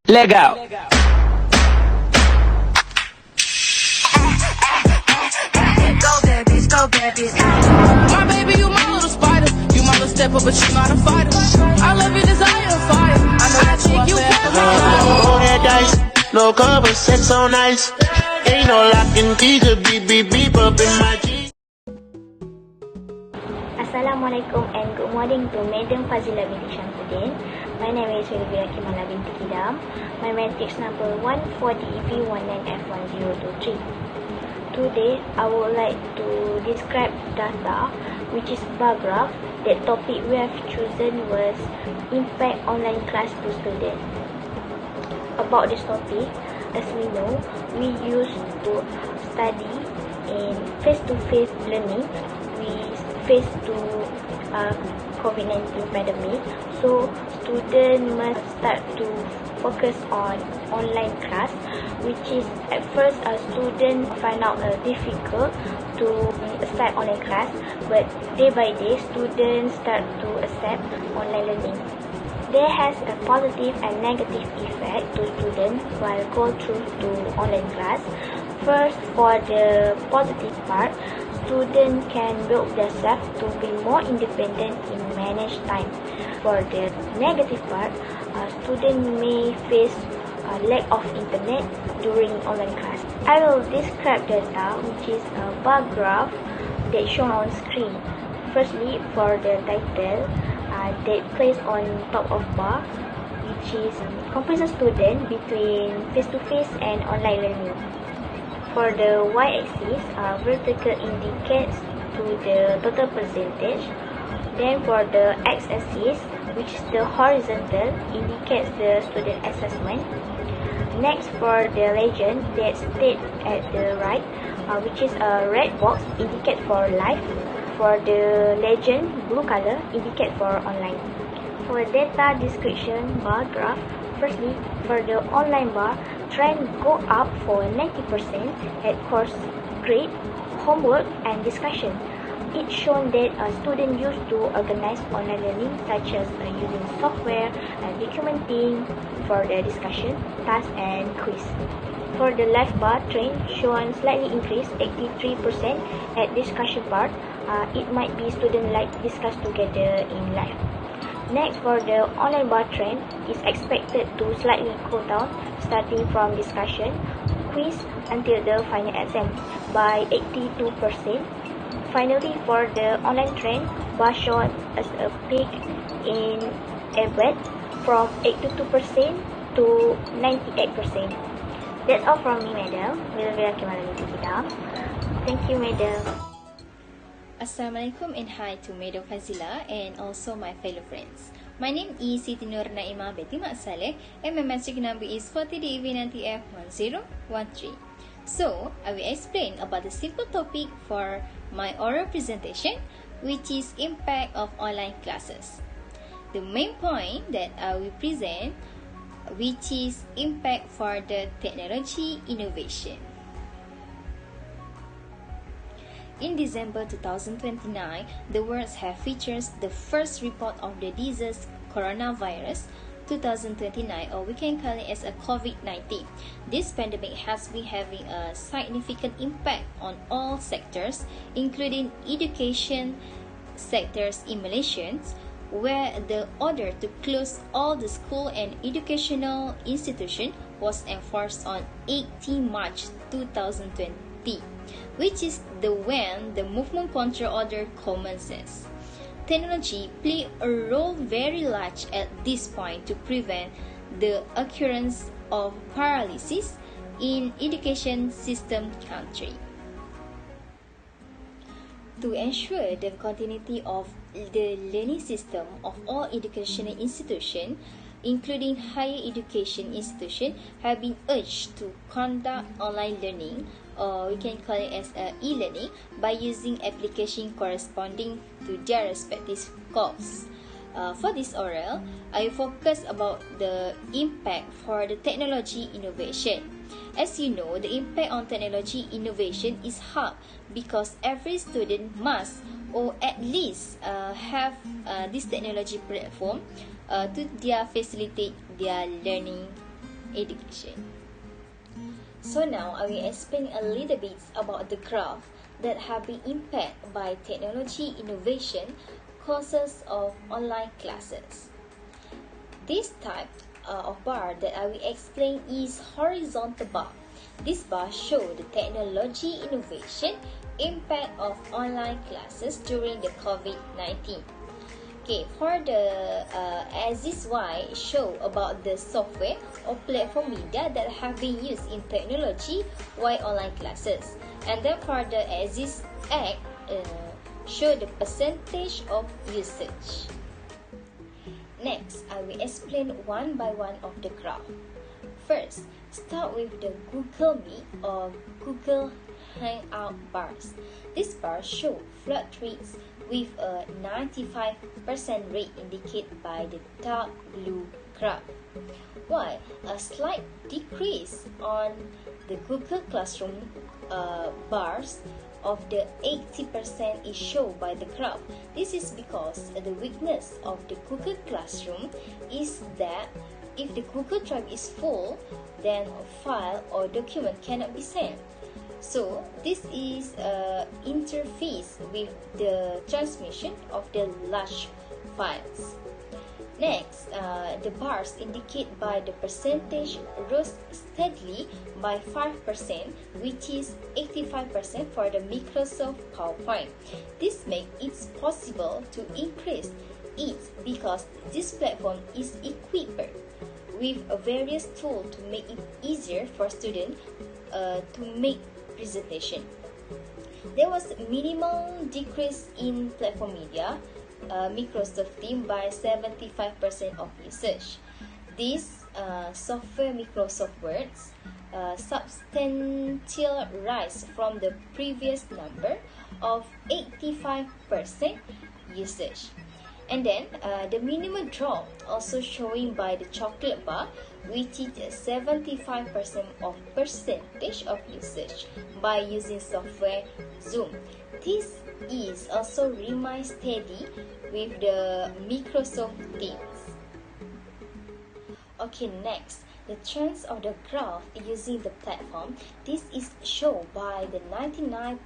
Legal. Go babies. My baby, you my little spider. You my little stepper, but you not a fighter. I love your desire, fire. I know that you can Roll that dice, no cover, sex so nice. Ain't no locking keys, a beep beep beep up in my G. Assalamualaikum and good morning to Madam Fazila binti Shamsuddin. My name is Wilvia Kimala binti Kidam. My matrix number 140V19F1023. Today, I would like to describe data, which is bar graph. The topic we have chosen was impact online class to students. About this topic, as we know, we used to study in face-to-face learning. We face to COVID-19 pandemic, so students must start to focus on online class, which is at first a student find out difficult to start online class, but day by day students start to accept online learning. There has a positive and negative effect to students while go through to online class. First, for the positive part, students can build themselves to be more independent in manage time. For the negative part, students may face a lack of internet during online class. I will describe data, which is a bar graph that shown on screen. Firstly, for the title, that placed on top of bar, which is comparison student between face-to-face and online learning. For the y-axis, vertical indicates to the total percentage. Then for the x-axis, which is the horizontal, indicates the student assessment. Next, for the legend that states at the right, which is a red box, indicate for live. For the legend, blue color, indicate for online. For data description bar graph, firstly, for the online bar, trend go up for 90% at course grade, homework, and discussion. It's shown that students used to organize online learning, such as using software and documenting for the discussion, task, and quiz. For the live bar, trend shown slightly increased 83% at discussion part. It might be students like discuss together in live. Next, for the online bar trend, is expected to slightly go down starting from discussion, quiz until the final exam by 82%. Finally, for the online trend, bar shown as a peak in EBET from 82% to 98%. That's all from me, madam. Thank you, madam. Assalamualaikum and hi to Madam Fazila and also my fellow friends. My name is Siti Nur Naimah Beti Mak Saleh and my matric number is 40DV90F1013. So, I will explain about the simple topic for my oral presentation, which is impact of online classes. The main point that I will present, which is impact for the technology innovation. In December 2029, the world has featured the first report of the disease coronavirus 2029, or we can call it as a COVID-19. This pandemic has been having a significant impact on all sectors, including education sectors in Malaysia, where the order to close all the school and educational institutions was enforced on 18 March 2020. Which is when the movement control order commences. Technology play a role very large at this point to prevent the occurrence of paralysis in education system country. To ensure the continuity of the learning system of all educational institutions, including higher education institutions, have been urged to conduct online learning, or we can call it as e-learning, by using application corresponding to their respective course. For this oral, I focus about the impact for the technology innovation. As you know, the impact on technology innovation is hard because every student must or at least have this technology platform to facilitate their learning education. So now I will explain a little bit about the graph that have been impacted by technology innovation courses of online classes. This type of bar that I will explain is horizontal bar. This bar shows the technology innovation impact of online classes during the COVID-19. Okay, for the axis Y show about the software or platform media that have been used in technology while online classes. And then for the axis X show the percentage of usage. Next, I will explain one by one of the graph. First, start with the Google Meet or Google Hangout bars. This bar show fluctuates with a 95% rate indicated by the dark blue graph, while a slight decrease on the Google Classroom bars of the 80% is shown by the graph. This is because the weakness of the Google Classroom is that if the Google Drive is full, then a file or document cannot be sent. So this is interface with the transmission of the large files. Next, the bars indicate by the percentage rose steadily by 5%, which is 85% for the Microsoft PowerPoint. This makes it possible to increase it because this platform is equipped with various tools to make it easier for students to make presentation. There was minimal decrease in platform media, Microsoft Teams by 75% of usage. This software Microsoft Words substantial rise from the previous number of 85% usage. And then the minimum drop also showing by the chocolate bar, which is 75% of percentage of usage by using software Zoom. This is also remain steady with the Microsoft Teams. Okay, next, the trends of the graph using the platform. This is shown by the 99%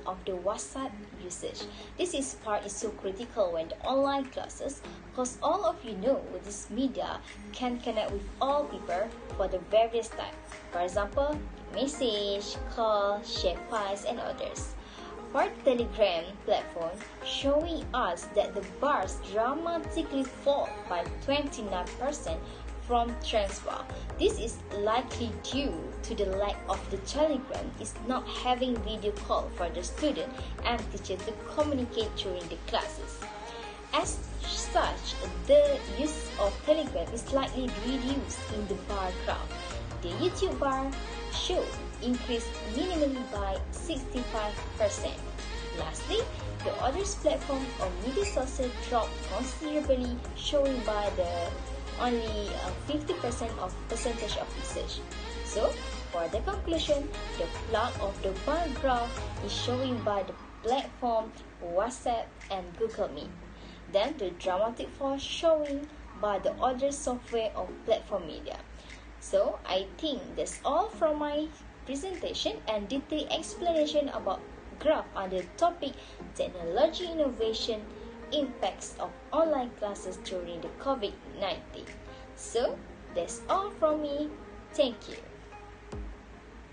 of the WhatsApp usage. This is part is so critical when the online classes, because all of you know this media can connect with all people for the various types. For example, message, call, share files, and others. For Telegram platform, showing us that the bars dramatically fall by 29% from transfer. This is likely due to the lack of the Telegram is not having video call for the student and teacher to communicate during the classes. As such, the use of Telegram is slightly reduced in the bar graph. The YouTube bar show increased minimally by 65%. Lastly, the others platform or media sources dropped considerably, showing by the only 50% of percentage of usage. So, for the conclusion, the plot of the bar graph is showing by the platform WhatsApp and Google Meet. Then the dramatic fall showing by the other software or platform media. So, I think that's all from my presentation and detailed explanation about graph under the topic Technology Innovation Impacts of Online Classes During the COVID-19. So, that's all from me. Thank you.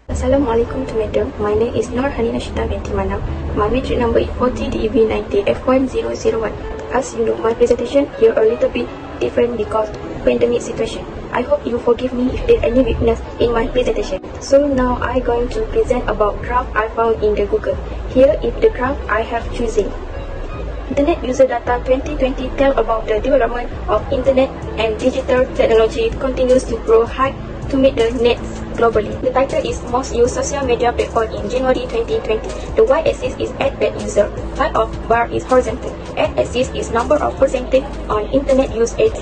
Assalamualaikum to madam. My name is Nur Hanina Shita binti Manam. My matric number is 40DB90 F1001. As you know, my presentation here a little bit different because pandemic situation. I hope you forgive me if there any weakness in my presentation. So now I going to present about graph I found in the Google. Here is the graph I have chosen. Internet User Data 2020 tell about the development of internet and digital technology continues to grow high to meet the needs globally. The title is Most Used Social Media Platform in January 2020. The y-axis is added user, height of bar is horizontal, x-axis is number of percentage on internet use at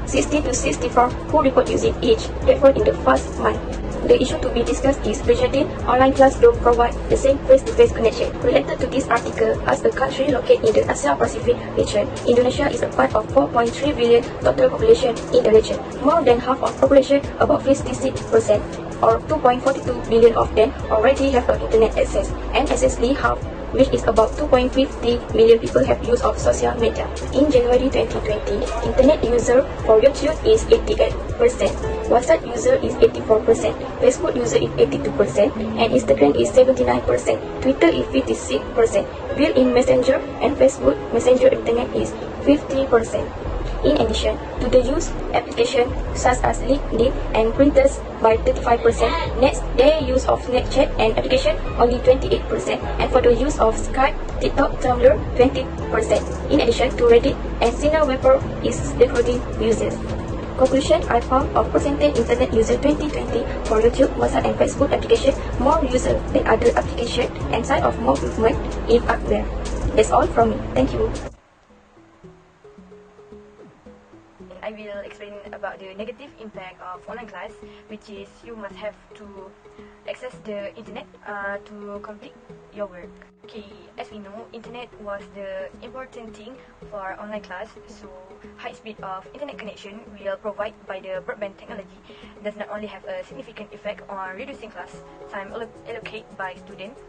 60 to 64 who report using each platform in the first month. The issue to be discussed is whether online class don't provide the same face-to-face connection. Related to this article, as a country located in the Asia-Pacific region, Indonesia is a part of 4.3 billion total population in the region. More than half of population, about 56%, or 2.42 billion of them already have internet access, and exactly half, which is about 2.50 million people, have use of social media. In January 2020, internet user for YouTube is 88%, WhatsApp user is 84%, Facebook user is 82%, and Instagram is 79%, Twitter is 56%, built-in Messenger and Facebook Messenger internet is 50%. In addition to the use application such as LinkedIn and printers by 35%, next their use of Snapchat and application only 28%, and for the use of Skype, TikTok, Tumblr 20%. In addition to Reddit and Cineweber is recruiting users. Conclusion, I found of percentage internet user 2020 for YouTube, WhatsApp and Facebook application more user than other application and sign of more movement in hardware. That's all from me. Thank you. I will explain about the negative impact of online class, which is you must have to access the internet to complete your work. Okay, as we know, internet was the important thing for online class, so high speed of internet connection will provide by the broadband technology does not only have a significant effect on reducing class time allocated by students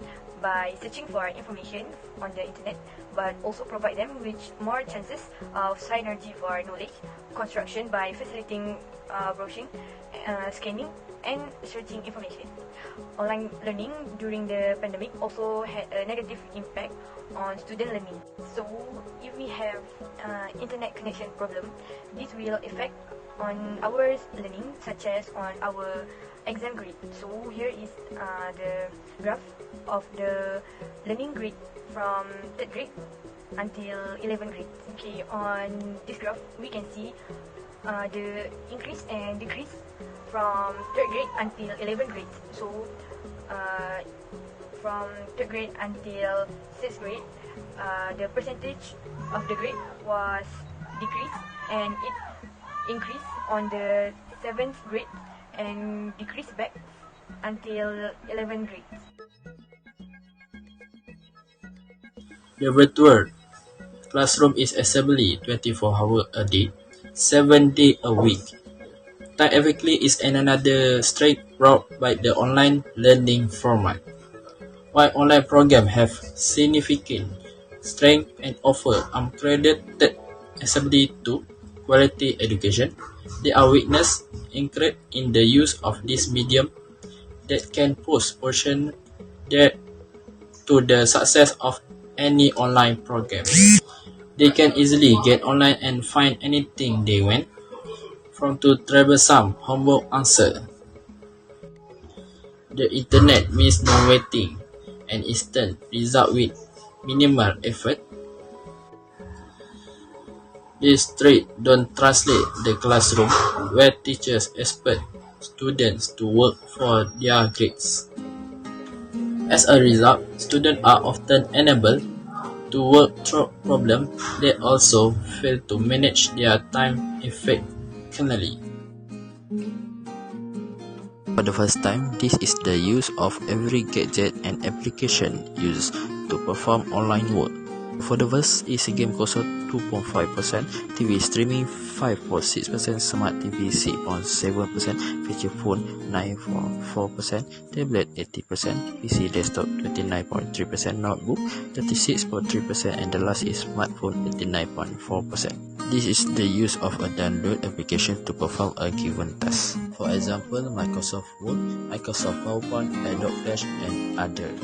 by searching for information on the internet, but also provide them with more chances of synergy for knowledge construction by facilitating browsing, scanning, and searching information. Online learning during the pandemic also had a negative impact on student learning. So if we have internet connection problem, this will affect on our learning, such as on our exam grade. So here is the graph of the learning grade from 3rd grade until 11th grade. Okay, on this graph we can see the increase and decrease from 3rd grade until 11th grade. So from 3rd grade until 6th grade, the percentage of the grade was decreased, and it increased on the 7th grade and decreased back until 11th grade. The virtual classroom is assembly 24 hours a day, 7 days a week. Time effectively is another strength brought by the online learning format. While online programs have significant strength and offer uncredited accessibility to quality education, there are weaknesses inherent in the use of this medium that can pose portion that to the success of any online program. They can easily get online and find anything they want, from to troublesome homework answer. The internet means no waiting and instant result with minimal effort. This trait don't translate the classroom where teachers expect students to work for their grades. As a result, students are often unable to work through problems. They also fail to manage their time effectively. For the first time, this is the use of every gadget and application used to perform online work. For the first is game console 2.5%, TV streaming 5.6%, smart TV 6.7%, feature phone 9.4%, tablet 80%, PC desktop 29.3%, notebook 36.3%, and the last is smartphone 89.4%. This is the use of a download application to perform a given task. For example, Microsoft Word, Microsoft PowerPoint, Adobe Flash, and others.